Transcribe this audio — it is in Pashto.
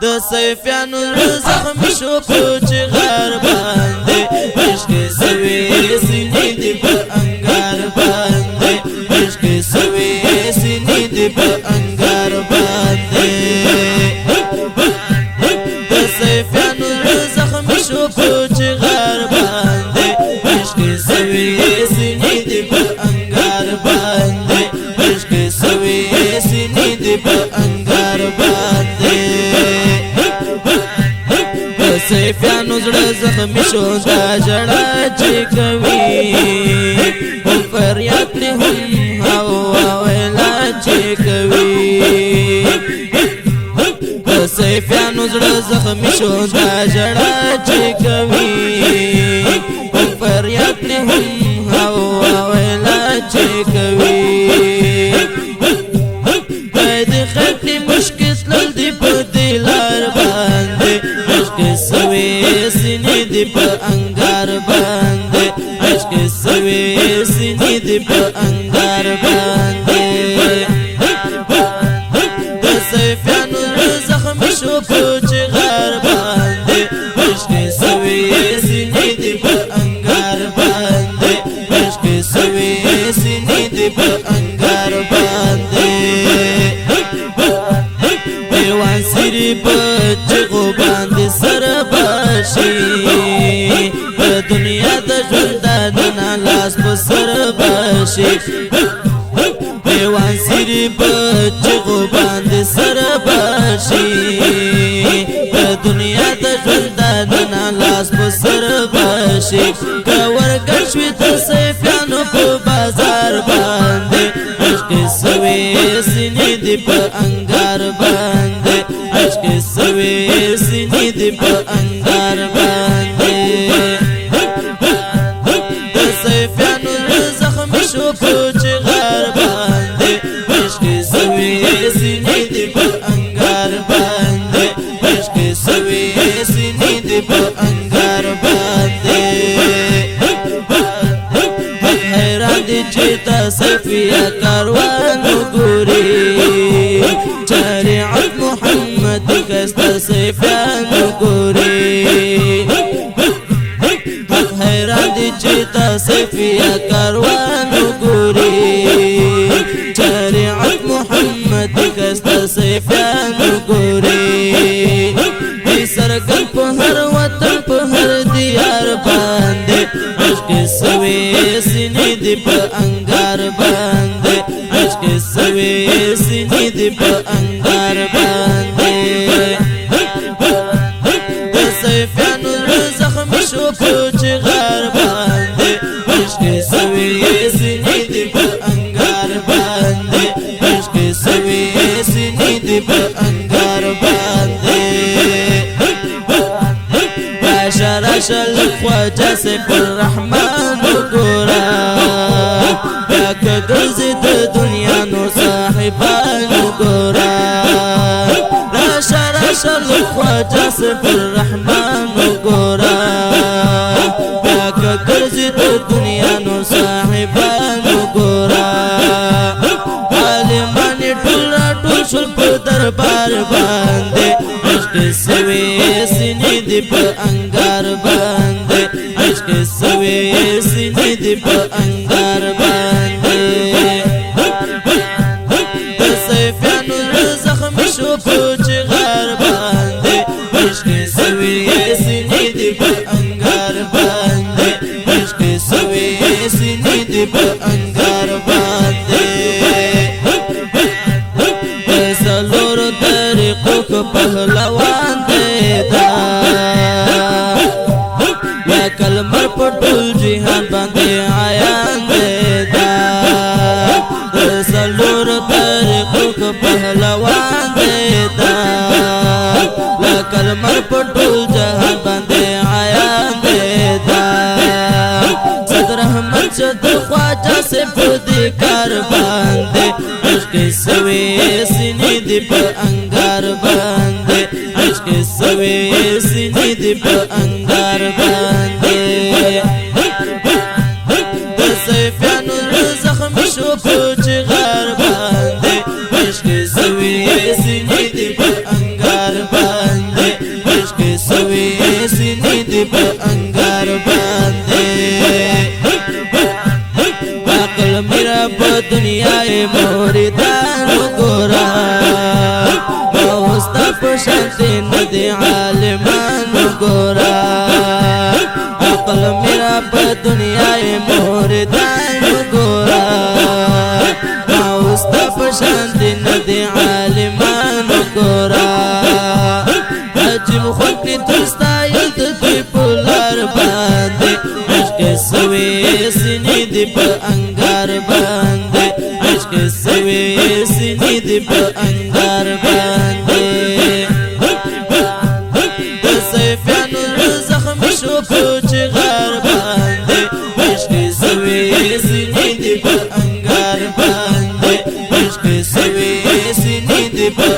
د سیفیانو زخمی شو په چغار باندې عشق سوي سینې دی په انګار باندې عشق سوي سینې دی په انګار باندې د سیفیانو زخمی شو په چغار باندې عشق سوي سینې دی په انګار باندې عشق سوي سینې دی په انګار باندې سیفیانو زړه زخمی شو دا جړه چې کوي هم فریاد ترې هم هوا ویلا چې کوي سیفیانو زړه زخمی شو دا جړه چې کوي هم فریاد ترې هم هوا ویلا چې کوي باید خطی مشکل تلل دی په دې لار باندې عشق سوي سینې دی په انګار باندې عشق سوي سینې دی په انګار باندې د سیفیانو زخمی شو په چغار باندې عشق سوي سینې دی په انګار باندې عشق سوي سینې دی په انګار باندې دیوان سری بچغو باندې سر باشي په دنیا د ژوندانه لاس په سر باشي دیوان سری بچغو باندې سر باشي په دنیا د ژوندانه لاس په سر باشي کور کښوي د سیفیانو په بازار باندې عشق سوي سینې دی په انګار باندې عشق سوي سینې دی په انګار باندې د سیفیانو زخمی شو په چغار باندې عشق سوي سینې دی په انګار باندې عشق سوي سینې دی په انګار باندې حیران دي چې تا صفیه کاروان ګوري شریعت محمد کستا سیفیان ګوري حیران دي چې تا صفیه کاروان ګوري شریعت محمد کستا سیفیان ګوري سرګل په هر وطن په هر دیار باندې عشق سوي سینې دی په انګار باندې عشق سوي سینې دی په انګار باندې د سیفیانو زخمی شو په چغار باندې عشق سوي سینې دی په انګار باندې عشق سوي سینې دی په انګار باندې شل خواجه سیف الرحمن ګورا یا کګرځي د دنیا نو صاحبان ګورا شل خواجه سیف الرحمن ګورا یا کګرځي د دنیا نو صاحبان ګورا عالمان ټول شل په دربار باندې عشق سوي سینې دی په انګار باندې عشق سوي سینې دی په انګار باندې د سیفیانو زخمی شو په چغار باندې عشق سوي سینې دی په انګار باندې عشق سوي سینې دی په انګار باندې سلور طریقو کو پهلوان دی دا یا کلمر په ټول جهان باندې عیان دی دا سلور طریقو کو پهلوان دی دا یا کلمر په ټول جهان باندې عیان دی دا صدر احمد شد خواجه سیف دی کار باندې عشق سوي سینې دی په انګار باندې عشق سوي سینې دی په انګار باندې د سیفیانو زخمی شو په چغار باندې عشق سوي سینې دې په انګار باندې عشق سوي سینې دې په انګار باندې عقل میرا په دنیا موریدان ګورا اوستا په شانتي ندي عالمان ګورا عقل میرا په دنیا موریدان ګورا اوستا په شانتي ندي عالمان ګورا عجب خلق تستا یت دی پولار باندې عشق سوي سینې دی په انګار باندې عشق سوي سینې دی په انګار باندې د سیفانو زخم شو په چغار باندې عشق سوي سینې دی په انګار باندې عشق سوي سینې دی په